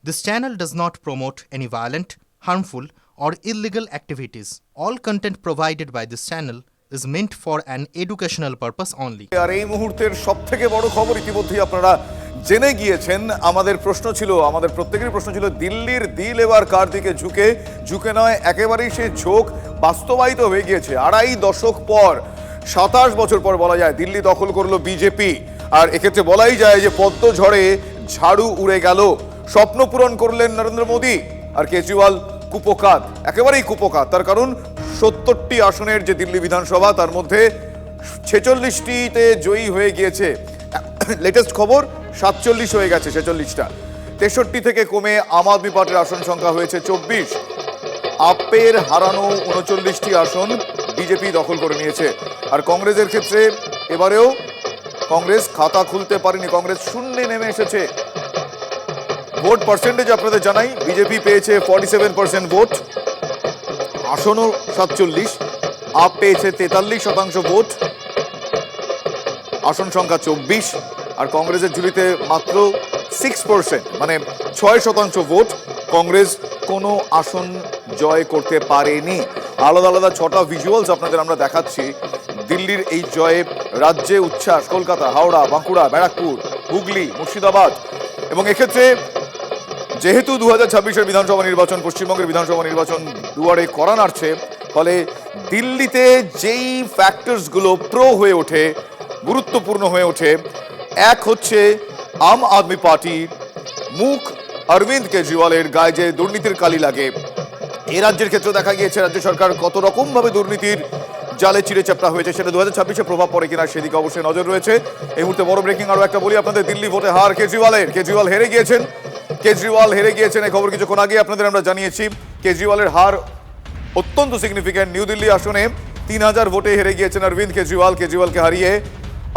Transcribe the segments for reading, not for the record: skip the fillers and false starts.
This channel does not promote any violent, harmful, or illegal activities. All content provided by this channel is meant for an educational purpose only. আর এই মুহূর্তের সবথেকে বড় খবর ইতিমধ্যেই আপনারা জেনে গিয়েছেন। আমাদের প্রশ্ন ছিল, আমাদের প্রত্যেকেরই প্রশ্ন ছিল, দিল্লির দিল এবার কার দিকে ঝুঁকে? ঝুঁকে নয়, একেবারেই সে ঝোঁক বাস্তবায়িত হয়ে গিয়েছে। 2.5 দশক পর, 27 বছর পর বলা যায় দিল্লি দখল করলো বিজেপি। আর এক্ষেত্রে বলাই যায় যে পদ্ম ঝড়ে ঝাড়ু উড়ে গেল। স্বপ্ন পূরণ করলেন নরেন্দ্র মোদী, আর কেজরিওয়াল কুপোকাত, একেবারেই কুপোকাত। তার কারণ 70টি আসনের যে দিল্লি বিধানসভা, তার মধ্যে 46টিতে জয়ী হয়ে গিয়েছে। লেটেস্ট খবর 47 হয়ে গেছে 46টা। 63 থেকে কমে আম আদমি পার্টির আসন সংখ্যা হয়েছে 24। আপের হারানো 39টি আসন বিজেপি দখল করে নিয়েছে। আর কংগ্রেসের ক্ষেত্রে এবারেও কংগ্রেস খাতা খুলতে পারেনি, কংগ্রেস শূন্যে নেমে এসেছে। ভোট পার্সেন্টেজ আপনাদের জানাই, বিজেপি পেয়েছে 47% ভোট, আসনও 47। আপ পেয়েছে 43% ভোট, আসন সংখ্যা 24। আর কংগ্রেসের ঝুলিতে মাত্র 6%, মানে 6% ভোট। কংগ্রেস কোনো আসন জয় করতে পারেনি। আলাদা আলাদা 6টা ভিজুয়ালস আপনাদের আমরা দেখাচ্ছি। দিল্লির এই জয়ে রাজ্যে উচ্ছ্বাস, কলকাতা, হাওড়া, বাঁকুড়া, ব্যারাকপুর, হুগলি, মুর্শিদাবাদ। এবং এক্ষেত্রে যেহেতু 2026-এর বিধানসভা নির্বাচন, পশ্চিমবঙ্গের বিধানসভা নির্বাচন দুয়ারে করা নাড়ছে, ফলে দিল্লিতে যেই ফ্যাক্টরসগুলো প্রো হয়ে ওঠে, গুরুত্বপূর্ণ হয়ে ওঠে, এক হচ্ছে আম আদমি পার্টির মুখ অরবিন্দ কেজরিওয়ালের গায়ে যে দুর্নীতির কালি লাগে। এ রাজ্যের ক্ষেত্রে দেখা গিয়েছে রাজ্য সরকার কত রকমভাবে দুর্নীতির জালে চিড়ে চাপটা হয়েছে, সেটা 2026-এ প্রভাব পড়ে কিনা সেদিকে অবশ্যই নজর রয়েছে। এই মুহূর্তে বড় ব্রেকিং আরও একটা বলি আপনাদের, দিল্লি ভোটে হার কেজরিওয়ালের। কেজরিওয়াল হেরে গিয়েছেন, কেজরিওয়াল হেরে গিয়েছেন। এই খবর কিছুক্ষণ আগে আপনাদের আমরা জানিয়েছি। কেজরিওয়ালের হার অত্যন্ত সিগনিফিক্যান্ট। নিউ দিল্লি আসনে 3000 ভোটে হেরে গিয়েছেন অরবিন্দ কেজরিওয়াল। কেজরিওয়ালকে হারিয়ে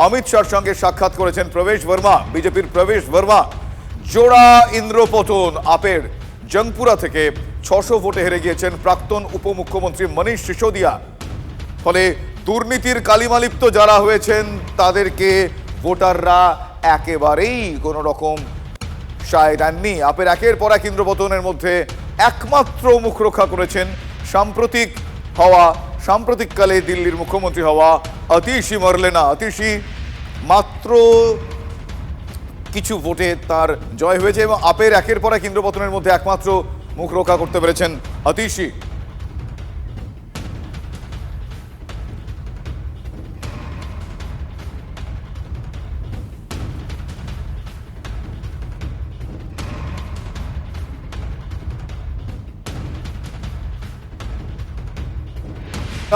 অমিত শাহর সঙ্গে সাক্ষাৎ করেছেন প্রবেশ বর্মা, বিজেপির প্রবেশ বর্মা। জোড়া ইন্দ্রপতন, আপের জংপুরা থেকে 600 ভোটে হেরে গিয়েছেন প্রাক্তন উপমুখ্যমন্ত্রী মনীষ সিসোদিয়া। ফলে দুর্নীতির কালিমালিপ্ত যারা হয়েছেন তাদেরকে ভোটাররা একেবারেই কোনো রকম সায় দেননি। আপের একের পর এক ইন্দ্রপতনের মধ্যে একমাত্র মুখ রক্ষা করেছেন সাম্প্রতিককালে দিল্লির মুখ্যমন্ত্রী হওয়া অতীশী মরলেনা। অতীশী মাত্র কিছু ভোটে তার জয় হয়েছে এবং আপের একের পর এক ইন্দ্রপতনের মধ্যে একমাত্র মুখ রক্ষা করতে পেরেছেন অতীশী।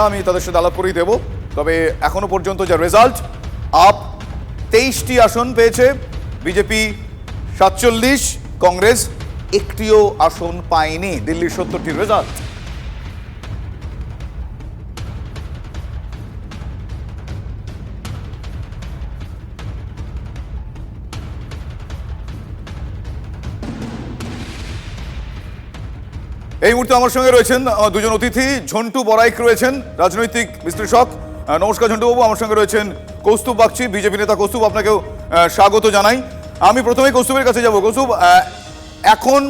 আমি তাদের সাথে আলাপ করেই দেবো। তবে এখনো পর্যন্ত যা রেজাল্ট, আপ 23টি আসন পেয়েছে, বিজেপি 47, কংগ্রেস একটিও আসন পায়নি। দিল্লির 70টির রেজাল্ট। এই মুহূর্তে আমার সঙ্গে রয়েছেন দুজন অতিথি। ঝন্টু বড়াইক রয়েছেন, রাজনৈতিক বিশ্লেষক। নমস্কার ঝন্টুবাবু। আমার সঙ্গে রয়েছেন কৌস্তুভ বাগচি, বিজেপি নেতা। কৌস্তুভ, আপনাকেও স্বাগত জানাই। আমি প্রথমেই কৌস্তুভের কাছে যাব। কৌস্তুভ, এখন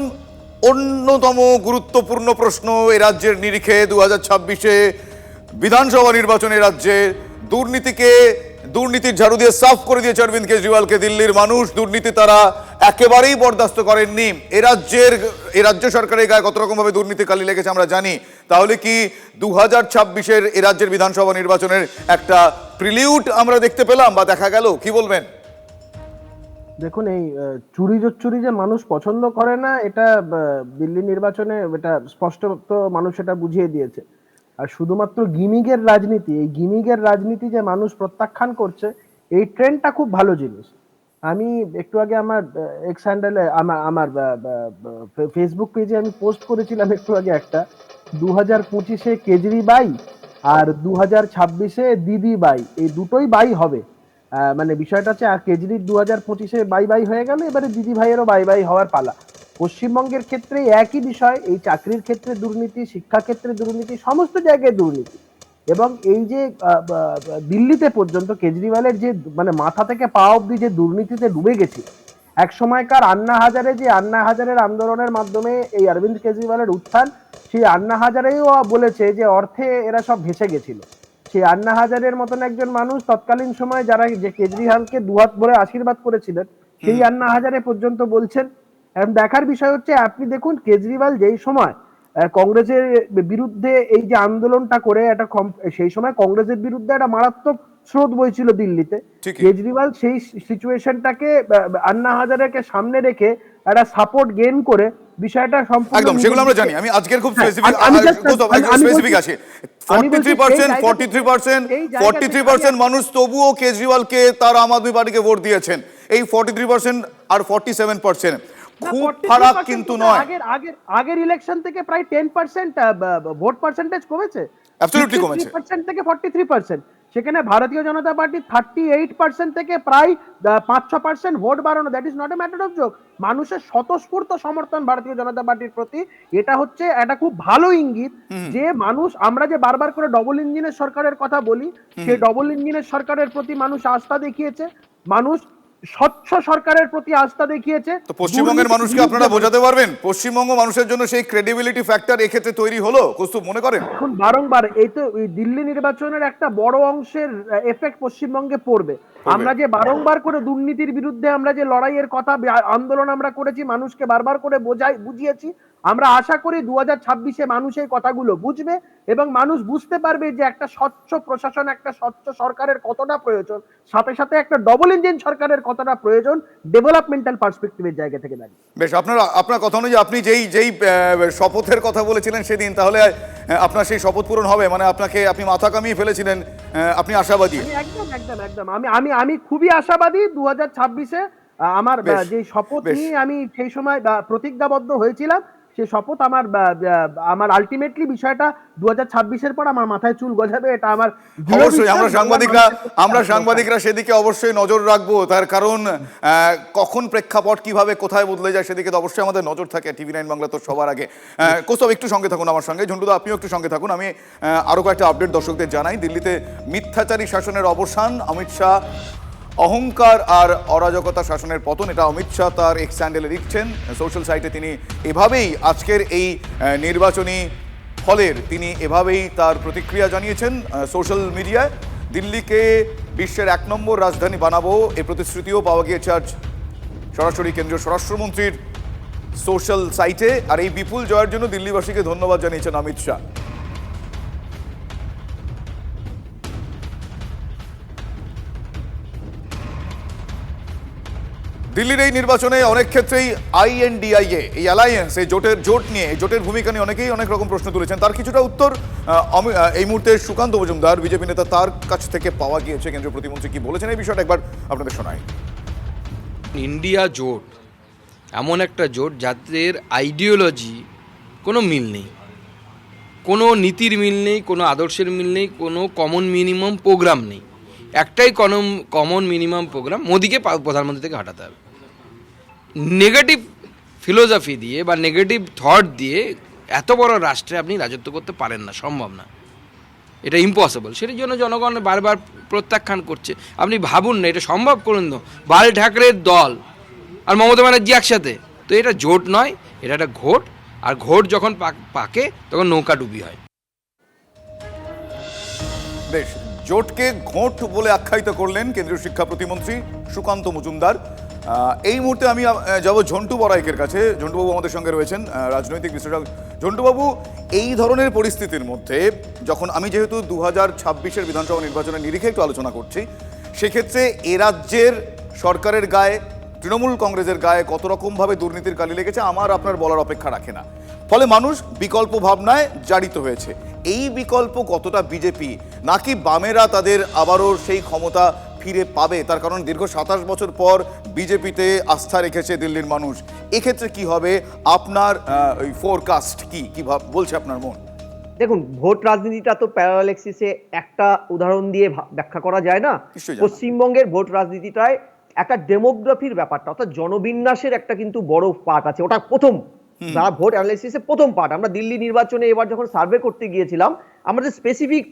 অন্যতম গুরুত্বপূর্ণ প্রশ্ন এ রাজ্যের নিরিখে 2026-এ বিধানসভা নির্বাচনে রাজ্যে দুর্নীতির ঝাড়ু দিয়ে সাফ করে দিয়েছে অরবিন্দ কেজরিওয়ালকে দিল্লির মানুষ। দুর্নীতি তারা একেবারেই বরদাস্ত করেননি। এ রাজ্য সরকারের গায়ে কত রকম ভাবে দুর্নীতি কালি লেগেছে আমরা জানি। তাহলে কি 2026-এর এ রাজ্যের বিধানসভা নির্বাচনের একটা প্রিলিউড আমরা দেখতে পেলাম বা দেখা গেল? কি বলবেন? দেখুন, এই চুরি যে মানুষ পছন্দ করে না, এটা দিল্লি নির্বাচনে এটা স্পষ্ট মানুষ এটা বুঝিয়ে দিয়েছে। আর শুধুমাত্র গিমিগের রাজনীতি যে মানুষ প্রত্যাখ্যান করছে, এই ট্রেন্ডটা খুব ভালো জিনিস। আমি একটু আগে আমার এক্স হ্যান্ডেলে আমার ফেসবুক পেজে আমি পোস্ট করেছিলাম একটু আগে একটা, 2025-এ কেজরি বাই আর 2026-এ দিদি বাই, এই দুটোই বাই হবে। মানে বিষয়টা হচ্ছে, আর কেজরির 2025-এ বাই হয়ে গেল, এবারে দিদি ভাইয়েরও বাই হওয়ার পালা। পশ্চিমবঙ্গের ক্ষেত্রে একই বিষয়, এই চাকরির ক্ষেত্রে দুর্নীতি, শিক্ষা ক্ষেত্রে দুর্নীতি, সমস্ত জায়গায় দুর্নীতি। এবং এই যে দিল্লিতে পর্যন্ত কেজরিওয়ালের যে মানে মাথা থেকে পা অব্দি যে দুর্নীতিতে ডুবে গেছে, এক সময়কার আন্না হাজারে, যে আন্না হাজারের আন্দোলনের মাধ্যমে এই অরবিন্দ কেজরিওয়ালের উত্থান, সেই আন্না হাজারেও বলেছে যে অর্থে এরা সব ভেসে গেছিল। সেই আন্না হাজারের মতন একজন মানুষ তৎকালীন সময় যারা যে কেজরিওয়ালকে দুহাত ভরে আশীর্বাদ করেছিলেন, সেই আন্না হাজারে পর্যন্ত বলছেন। এখন দেখার বিষয় হচ্ছে, আপনি দেখুন কেজরিওয়াল যেই সময় কংগ্রেসের বিরুদ্ধে এই যে আন্দোলনটা করে একটা সেই সময় কংগ্রেসের বিরুদ্ধে একটা মারাত্মক স্রোত বইছিল দিল্লিতে। কেজরিওয়াল সেই সিচুয়েশনটাকে আন্না হাজারেকে সামনে রেখে একটা সাপোর্ট গেইন করে বিষয়টা সম্পূর্ণ একদম সেগুলো আমরা জানি। আমি আজকের খুব স্পেসিফিক আছে 43% মানুষ তবুও কেজরিওয়ালকে তার আম আদমি পার্টিকে ভোট দিয়েছেন। এই 43% আর 47% খুব ফারাক কিন্তু নয়। আগের ইলেকশন থেকে প্রায় 10% ভোট পার্সেন্টেজ কমেছে, অ্যাবসলিউটলি কমেছে, 53% থেকে 43%। সেখানে ভারতীয় জনতা পার্টি 38% থেকে প্রায় 5-6% ভোট বাড়ানো, that is not a matter of joke. মানুষের স্বতঃস্ফূর্ত সমর্থন ভারতীয় জনতা পার্টির প্রতি, এটা হচ্ছে একটা খুব ভালো ইঙ্গিত যে মানুষ, আমরা যে বারবার করে ডবল ইঞ্জিনের সরকারের কথা বলি, সেই ডবল ইঞ্জিনের সরকারের প্রতি মানুষ আস্থা দেখিয়েছে, মানুষ স্বচ্ছ সরকারের প্রতি আস্থা দেখিয়েছে। তো পশ্চিমবঙ্গের মানুষকে আপনারা বোঝাতে পারবেন পশ্চিমবঙ্গ মানুষের জন্য সেই ক্রেডিবিলিটি ফ্যাক্টর এক্ষেত্রে তৈরি হলো কৌস্তুভ মনে করেন? এখন বারংবার এই তো দিল্লি নির্বাচনের একটা বড় অংশের এফেক্ট পশ্চিমবঙ্গে পড়বে। আমরা যে বারংবার করে দুর্নীতির বিরুদ্ধে আমরা যে লড়াইয়ের কথা, আন্দোলন আমরা করেছি, মানুষকে বারবার করে বুঝিয়েছি, আমরা আশা করি 2026-এ মানুষ এই কথাগুলো বুঝবে এবং মানুষ বুঝতে পারবে যে একটা স্বচ্ছ প্রশাসন, একটা স্বচ্ছ সরকারের কতটা প্রয়োজন, সাথে সাথে একটা ডবল ইঞ্জিন সরকারের কতটা প্রয়োজন ডেভেলপমেন্টাল পার্সপেক্টিভের জায়গা থেকে দাঁড়িয়ে। বেশ, আপনার কথা অনুযায়ী আপনি যেই শপথের কথা বলেছিলেন সেদিন, তাহলে আপনার সেই শপথ পূরণ হবে? মানে আপনি মাথা কামিয়ে ফেলেছিলেন, আপনি আশাবাদী? একদম একদম একদম আমি খুবই আশাবাদী। 2026-এ আমার যে শপথ নিয়ে আমি সেই সময় প্রতিজ্ঞাবদ্ধ হয়েছিলাম, সেই শপথ আমার আলটিমেটলি বিষয়টা 2026-এর পর আমার মাথায় চুল গজাবে, এটা আমার অবশ্যই। আমরা সাংবাদিকরা সেদিকে অবশ্যই নজর রাখবো, তার কারণ কখন প্রেক্ষাপট কিভাবে কোথায় বদলে যায় সেদিকে তো অবশ্যই আমাদের নজর থাকে TV9 বাংলা তো সবার আগে। কৌস্তব একটু সঙ্গে থাকুন আমার সঙ্গে, ঝন্টুদা আপনিও একটু সঙ্গে থাকুন। আমি আরো কয়েকটা আপডেট দর্শকদের জানাই। দিল্লিতে মিথ্যাচারী শাসনের অবসান, অমিত শাহ অহংকার আর অরাজকতা শাসনের পতন, এটা অমিত শাহ তার এক্স হ্যান্ডেলে লিখছেন সোশ্যাল সাইটে। তিনি এভাবেই আজকের এই নির্বাচনী ফলের তিনি এভাবেই তার প্রতিক্রিয়া জানিয়েছেন সোশ্যাল মিডিয়ায়। দিল্লিকে বিশ্বের 1 নম্বর রাজধানী বানাবো, এই প্রতিশ্রুতিও পাওয়া গিয়েছে আজ সরাসরি কেন্দ্রীয় স্বরাষ্ট্রমন্ত্রীর সোশ্যাল সাইটে। আর এই বিপুল জয়ের জন্য দিল্লিবাসীকে ধন্যবাদ জানিয়েছেন অমিত শাহ। দিল্লির এই নির্বাচনে অনেক ক্ষেত্রেই INDIA, এই অ্যালায়েন্স, এই জোটের ভূমিকা নিয়ে অনেকেই অনেক রকম প্রশ্ন তুলেছেন। তার কিছুটা উত্তর এই মুহূর্তে সুকান্ত মজুমদার, বিজেপি নেতা, তার কাছ থেকে পাওয়া গিয়েছে। কেন্দ্রীয় প্রতিমন্ত্রী কি বলেছেন এই বিষয়টা একবার আপনাদের শোনাই। ইন্ডিয়া জোট এমন একটা জোট যাদের আইডিওলজি কোনো মিল নেই, কোনো নীতির মিল নেই, কোনো আদর্শের মিল নেই, কোনো কমন মিনিমাম প্রোগ্রাম নেই। একটাই কমন মিনিমাম প্রোগ্রাম, মোদিকে প্রধানমন্ত্রী থেকে হটাতে হবে। নেগেটিভ ফিলোসফি দিয়ে বা নেগেটিভ থট দিয়ে এত বড় রাষ্ট্রে আপনি রাজত্ব করতে পারেন না, সম্ভব না, এটা ইম্পসিবল। সেটার জন্য জনগণ বারবার প্রত্যাখ্যান করছে। আপনি ভাবুন না, এটা সম্ভব করুন না, বাল ঠাকরের দল আর মমতা ব্যানার্জি একসাথে, তো এটা জোট নয়, এটা একটা ঘোট। আর ঘোট যখন পাকে তখন নৌকা ডুবি হয়। বেশ, জোটকে ঘোট বলে আখ্যায়িত করলেন কেন্দ্রীয় শিক্ষা প্রতিমন্ত্রী সুকান্ত মজুমদার। এই মুহূর্তে আমি যাব ঝন্টু বড়াইকের কাছে। ঝন্টুবাবু আমাদের সঙ্গে রয়েছেন, রাজনৈতিক বিশ্লেষক। ঝন্টুবাবু, এই ধরনের পরিস্থিতির মধ্যে যখন আমি যেহেতু 2026-এর বিধানসভা নির্বাচনের নিরিখে একটু আলোচনা করছি, সেক্ষেত্রে এ রাজ্যের সরকারের গায়ে, তৃণমূল কংগ্রেসের গায়ে কত রকমভাবে দুর্নীতির কালি লেগেছে আমার আপনার বলার অপেক্ষা রাখে না। ফলে মানুষ বিকল্প ভাবনায় জারিত হয়েছে। এই বিকল্প কতটা বিজেপি নাকি বামেরা তাদের আবারও সেই ক্ষমতা ফিরে পাবে? তার কারণ দীর্ঘ 27 বছর পর বিজেপিতে আস্থা রেখেছে দিল্লির মানুষ। এক্ষেত্রে কি হবে আপনার ওই ফোরকাস্ট, কি বলছে আপনার মন? দেখুন, ভোট রাজনীতিটা তো প্যারালাক্সিসে একটা উদাহরণ দিয়ে ব্যাখ্যা করা যায় না। পশ্চিমবঙ্গের ভোট রাজনীতিটায় একটা ডেমোগ্রাফির ব্যাপারটা, অর্থাৎ জনবিন্যাসের একটা কিন্তু বড় পার্ট আছে। ওটা প্রথম ভোট অ্যানালাইসিসের প্রথম পার্ট। আমরা দিল্লি নির্বাচনে এবার যখন সার্ভে করতে গিয়েছিলাম, আমাদের স্পেসিফিক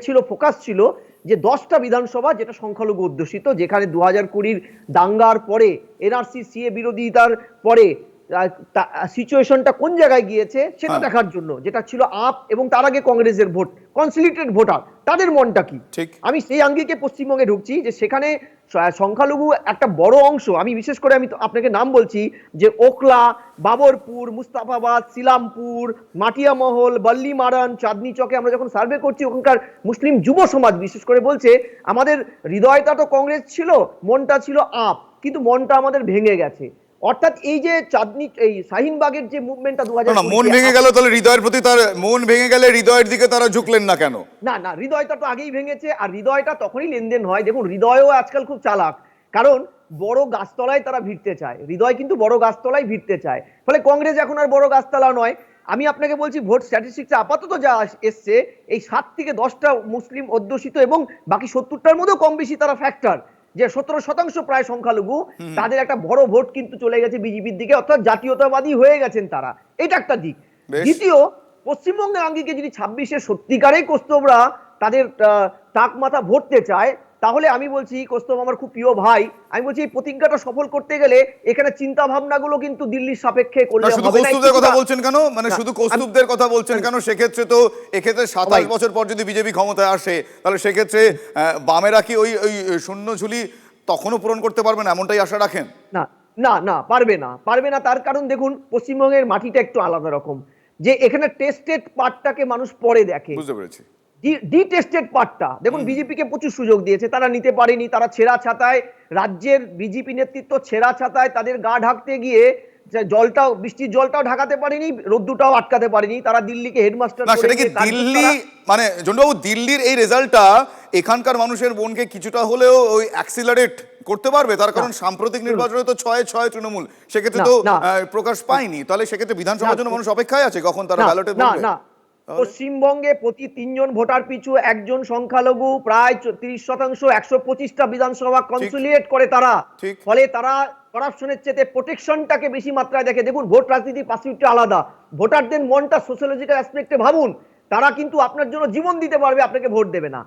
ছিল, ফোকাস ছিল যে 10টা বিধানসভা যেটা সংখ্যালঘু অধ্যুষিত, যেখানে 2020 দাঙ্গার পরে এনআরসি সিএ বিরোধিতার পরে সিচুয়েশনটা কোন জায়গায় গিয়েছে সেটা দেখার জন্য, যেটা ছিল আপ এবং তার আগে কংগ্রেসের ভোট, কনসলিডেটেড ভোটার, তাদের মনটা কি। আমি সেই আঙ্গিকে পশ্চিমবঙ্গে ঢুকছি যে সেখানে সংখ্যালঘু একটা বড় অংশ, আমি বিশেষ করে আমি আপনাকে নাম বলছি যে ওখলা, বাবরপুর, মুস্তাফাবাদ, সিলামপুর, মাটিয়ামহল, বল্লী মারান, চাঁদনি চকে আমরা যখন সার্ভে করছি ওখানকার মুসলিম যুব সমাজ বিশেষ করে বলছে আমাদের হৃদয়টা তো কংগ্রেস ছিল, মনটা ছিল আপ, কিন্তু মনটা আমাদের ভেঙে গেছে। অর্থাৎ এই যে চাঁদনি এই শাহিনবাগের যে মুভমেন্টটা 2000 মন ভেঙে গেল, তাহলে হৃদয়ের প্রতি তার মন ভেঙে গেলে হৃদয়ের দিকে তারা ঝুঁকলেন না কেন? না না, হৃদয়টা তো আগেই ভেঙেছে, আর হৃদয়টা তখনই লেনদেন হয়। দেখুন হৃদয়ও আজকাল খুব চালাক, কারণ বড় গাছতলায় তারা ভিড়তে চায়, হৃদয় কিন্তু বড় গাছতলায় ভিড়তে চায়, ফলে কংগ্রেস এখন আর বড় গাছতলা নয়। আমি আপনাকে বলছি ভোট স্ট্যাটিস্টিক্সে আপাতত যা এসছে এই 7 থেকে 10টা মুসলিম অধ্যুষিত এবং বাকি 70টার মধ্যেও কম বেশি তারা ফ্যাক্টর, যে 17% প্রায় সংখ্যালঘু, তাদের একটা বড় ভোট কিন্তু চলে গেছে বিজেপির দিকে, অর্থাৎ জাতীয়তাবাদী হয়ে গেছেন তারা, এটা একটা দিক। দ্বিতীয়, পশ্চিমবঙ্গের আঙ্গিকে যদি 26-এ সত্যিকারেই কৌস্তবরা তাদের টাক মাথা ভরতে চায়, তাহলে আমি বলছি, কৌস্তব আমার খুব প্রিয় ভাই, আমি বলছি এই প্রতিজ্ঞাটা সফল করতে গেলে এখানে চিন্তা ভাবনাগুলো কিন্তু দিল্লির সাপেক্ষে করলে হবে না। শুধু কৌস্তুভদের কথা বলছেন কেন, মানে শুধু কৌস্তুভদের কথা বলছেন কেন? সেক্ষেত্রে তো এক্ষেত্রে 27 বছর পর যদি বিজেপি ক্ষমতায় আসে, তাহলে সেক্ষেত্রে বামেরা কি ওই শূন্য ঝুলি তখনও পূরণ করতে পারবে না, এমনটাই আশা রাখেন? না না না, পারবে না, পারবে না। তার কারণ দেখুন পশ্চিমবঙ্গের মাটিটা একটু আলাদা রকম, যে এখানে টেস্টেড পার্টটাকে মানুষ পরে দেখে। বুঝতে পেরেছি। ডিটেস্টেড পার্টটা দেখুন, বিজেপিকে প্রচুর সুযোগ দিয়েছে, তারা নিতে পারেনি, তারা ছেঁড়া ছাতায়, রাজ্যের বিজেপি নেতৃত্ব ছেঁড়া ছাতায় তাদের গা ঢাকতে গিয়ে জলটাও, বৃষ্টির জলটাও ঢাকাতে পারেনি, রোদ্দুটাও আটকাতে পারেনি, তারা দিল্লিকে হেডমাস্টার না সেটা কি দিল্লি, মানে জন্ডুবাবু দিল্লির এই রেজাল্টটা এখানকার মানুষের মনকে কিছুটা হলেও ওই অ্যাক্সিলারেট করতে পারবে? তার কারণ সাম্প্রতিক নির্বাচনে তো 6-6 তৃণমূল, সেক্ষেত্রে তো প্রকাশ পায়নি, তাহলে সেক্ষেত্রে বিধানসভার জন্য মানুষ অপেক্ষায় আছে কখন তারা ব্যালটে বলবে। না, পশ্চিমবঙ্গে প্রতি 3 জন ভোটার পিছু একজন সংখ্যালঘু, প্রায় 30%, 125টা বিধানসভা কনসোলিডেট করে তারা, ফলে তারা করাপশনের চেয়ে প্রোটেকশনটাকে বেশি মাত্রায় দেখে। দেখুন ভোট রাজনীতির পার্সপেক্টিভ আলাদা, ভোটারদের মনটা সোশ্যালজিক্যাল অ্যাসপেক্টে ভাবুন, তারা কিন্তু আপনার জন্য জীবন দিতে পারবে, আপনাকে ভোট দেবে না।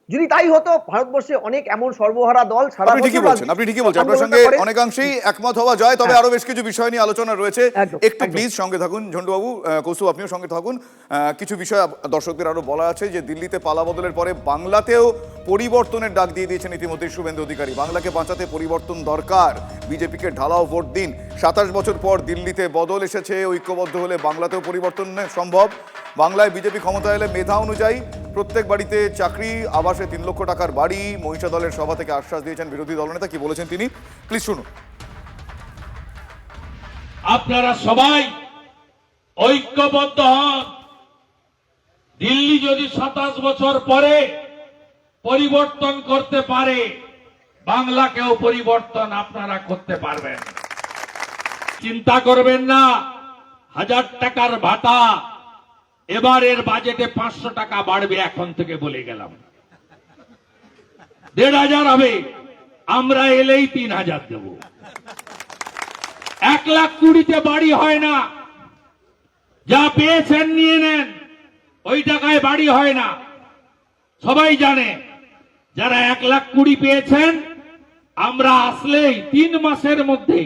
যদি তাই হতো, ভারতবর্ষে অনেক এমন সর্বহারা দল সারা আপনি ঠিকই বলছেন, আপনার সঙ্গে অনেকাংশেই একমত হওয়া যায়, তবে আরো বেশ কিছু বিষয় নিয়ে আলোচনা রয়েছে, একটু প্লিজ সঙ্গে থাকুন। ঝন্টুবাবু, কৌস্তব আপনিও সঙ্গে থাকুন। কিছু বিষয় দর্শকদের আরো বলা আছে, যে দিল্লিতে পালা বদলের পরে বাংলাতেও পরিবর্তনের ডাক দিয়ে দিয়েছেন ইতিমধ্যে শুভেন্দু অধিকারী। বাংলাকে বাঁচাতে পরিবর্তন দরকার, বিজেপিকে ঢালাও ভোট দিন। 27 বছর পর দিল্লিতে বদল এসেছে, ঐক্যবদ্ধ হলে বাংলাতেও পরিবর্তন সম্ভব। বাংলায় বিজেপি ক্ষমতা এলে মেধা অনুযায়ী প্রত্যেক বাড়িতে চাকরি, আবাসে 3 লক্ষ টাকার বাড়ি। মহিষা দলের সভা থেকে আশ্বাস দিয়েছেন বিরোধী দলনেতা, কি বলেছেন তিনি, প্লিজ শুনুন। আপনারা সবাই ঐক্যবদ্ধ হন। দিল্লি যদি 27 বছর পরে পরিবর্তন করতে পারে, বাংলাকেও পরিবর্তন আপনারা করতে পারবেন। চিন্তা করবেন না, 1000 টাকার ভাতা এবারের বাজেটে 500 টাকা বাড়বে, এখন থেকে বলে গেলাম। 1500 হবে, আমরা এলেই 3000 দেব। 1,20,000-তে বাড়ি হয় না, যা পেয়েছেন নিয়ে নেন, ওই টাকায় বাড়ি হয় না, সবাই জানে। যারা 1,20,000 পেয়েছেন, আমরা আসলেই 3 মাসের মধ্যে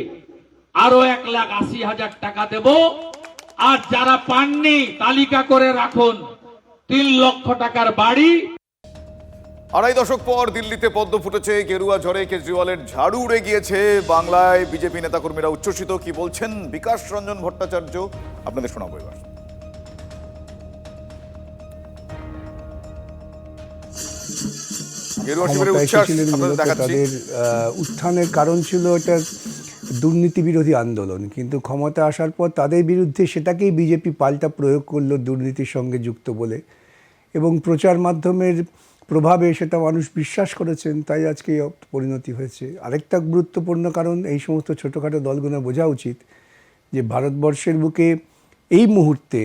আরো 1,80,000 টাকা দেব। আর যারা পাননি তালিকা করে রাখুন, 3 লক্ষ টাকার বাড়ি। 2.5 দশক পর দিল্লিতে পদ্ম ফুটেছে, গেরুয়া ঝড়ে কেজরিওয়ালের ঝাড়ু উড়ে গিয়েছে। বাংলায় বিজেপি নেতাকর্মীরা উচ্ছ্বসিত, কি বলছেন বিকাশ রঞ্জন ভট্টাচার্য, আপনাদের শোনাবো এবার। গেরুয়া শিবিরের উচ্ছ্বাস আপনাদের দেখাচ্ছি। তাদের উত্থানের কারণ ছিল এটা দুর্নীতি বিরোধী আন্দোলন, কিন্তু ক্ষমতা আসার পর তাদের বিরুদ্ধে সেটাকেই বিজেপি পাল্টা প্রয়োগ করলো দুর্নীতির সঙ্গে যুক্ত বলে, এবং প্রচার মাধ্যমের প্রভাবে সেটা মানুষ বিশ্বাস করেছেন, তাই আজকে পরিণতি হয়েছে। আরেকটা গুরুত্বপূর্ণ কারণ, এই সমস্ত ছোটোখাটো দলগুলো বোঝা উচিত যে ভারতবর্ষের বুকে এই মুহূর্তে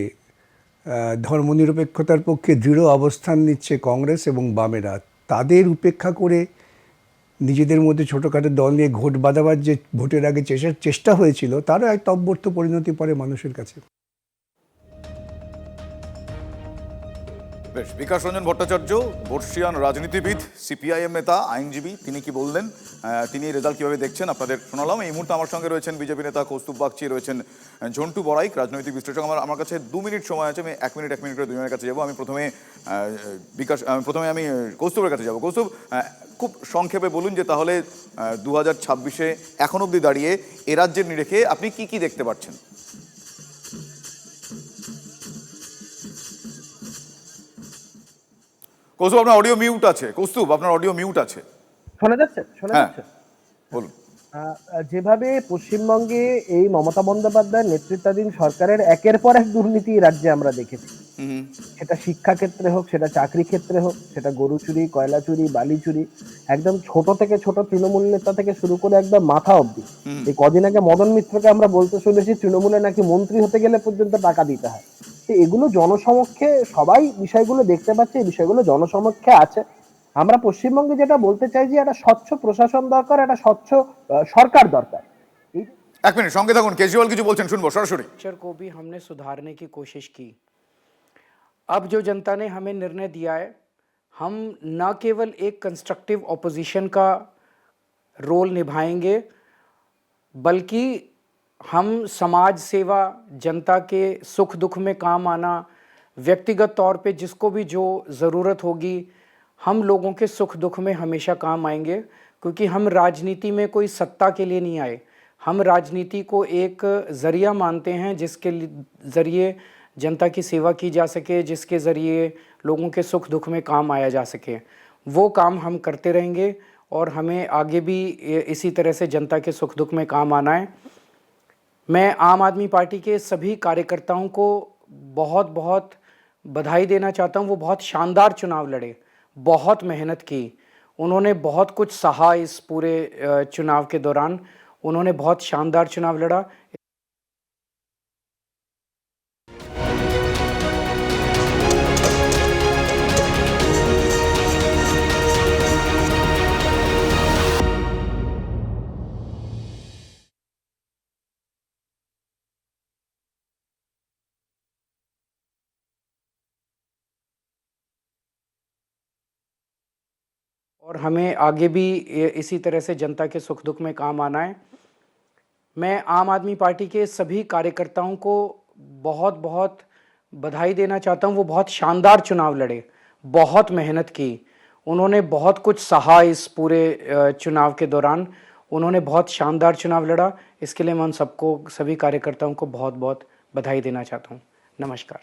ধর্মনিরপেক্ষতার পক্ষে দৃঢ় অবস্থান নিচ্ছে কংগ্রেস এবং বামেরা। তাদের উপেক্ষা করে নিজেদের মধ্যে ছোটোখাটো দল নিয়ে ভোট বাঁধাবার যে ভোটের আগে চেষ্টা হয়েছিল, তারও একটা অব্যর্থ পরিণতি পড়ে মানুষের কাছে। বেশ, বিকাশ রঞ্জন ভট্টাচার্য বর্ষিয়ান রাজনীতিবিদ, সিপিআইএম নেতা, আইনজীবী, তিনি কি বললেন, তিনি এই রেজাল্ট কিভাবে দেখছেন আপনাদের শোনালাম। এই মুহূর্তে আমার সঙ্গে রয়েছেন বিজেপি নেতা কৌস্তুভ বাগচি, রয়েছেন ঝন্টু বড়াইক, রাজনৈতিক বিশ্লেষক। আমার কাছে 2 মিনিট সময় আছে, আমি 1 মিনিট করে দুজনের কাছে যাবো। আমি প্রথমে আমি কৌস্তুভের কাছে যাবো। কৌস্তুভ, খুব সংক্ষেপে বলুন যে তাহলে 2026-এ এখন অবধি দাঁড়িয়ে এ রাজ্যের নিরেখে আপনি কি কি দেখতে পাচ্ছেন? কৌস্তুভ, আপনার অডিও মিউট আছে। কৌস্তুভ, আপনার অডিও মিউট আছে। শোনা যাচ্ছে? হ্যাঁ, বলুন। যেভাবে পশ্চিমবঙ্গে এই মমতা বন্দ্যোপাধ্যায়ের নেতৃত্বাধীন সরকারের একের পর এক দুর্নীতি রাজ্যে আমরা দেখেছি, সেটা শিক্ষা ক্ষেত্রে হোক, সেটা চাকরি ক্ষেত্রে হোক, সেটা গরু চুরি, কয়লা চুরি, বালি চুরি, একদম ছোট থেকে ছোট তৃণমূল নেতা থেকে শুরু করে একদম মাথা অবধি। এই কদিন আগে মদন মিত্রকে আমরা বলতে শুনেছি তৃণমূলে নাকি মন্ত্রী হতে গেলে পর্যন্ত টাকা দিতে হয়। এগুলো জনসমক্ষে সবাই বিষয়গুলো দেখতে পাচ্ছে, এই বিষয়গুলো জনসমক্ষে আছে। আমরা পশ্চিমবঙ্গে যেটা বলতে চাই যে একটা স্বচ্ছ প্রশাসন দরকার, একটা স্বচ্ছ সরকার দরকার। 1 মিনিট সঙ্গে থাকুন, কেজরিওয়াল কিছু বলছেন, শুনবো সরাসরি। को भी हमने सुधारने की कोशिश की। अब जो जनता ने हमें निर्णय दिया है, हम न केवल एक कंस्ट्रक्टिव ऑपोजिशन का रोल निभाएंगे, बल्कि हम समाज सेवा, जनता के सुख दुख में काम आना, व्यक्तिगत तौर पे जिसको भी जो ज़रूरत होगी, हम लोगों के सुख दुख में हमेशा काम आएंगे। क्योंकि हम राजनीति में कोई सत्ता के लिए नहीं आए, हम राजनीति को एक ज़रिया मानते हैं जिसके ज़रिए जनता की सेवा की जा सके, जिसके ज़रिए लोगों के सुख दुख में काम आया जा सके। वो काम हम करते रहेंगे और हमें आगे भी इसी तरह से जनता के सुख दुख में काम आना है। मैं आम आदमी पार्टी के सभी कार्यकर्ताओं को बहुत बहुत बधाई देना चाहता हूँ। वो बहुत शानदार चुनाव लड़े, बहुत मेहनत की, उन्होंने बहुत कुछ सहा इस पूरे चुनाव के दौरान, उन्होंने बहुत शानदार चुनाव लड़ा। और हमें आगे भी इसी तरह से जनता के सुख दुख में काम आना है। मैं आम आदमी पार्टी के सभी कार्यकर्ताओं को बहुत बहुत बधाई देना चाहता हूँ। वो बहुत शानदार चुनाव लड़े, बहुत मेहनत की, उन्होंने बहुत कुछ सहा इस पूरे चुनाव के दौरान, उन्होंने बहुत शानदार चुनाव लड़ा। इसके लिए मैं उन सबको, सभी कार्यकर्ताओं को बहुत बहुत बधाई देना चाहता हूँ। नमस्कार।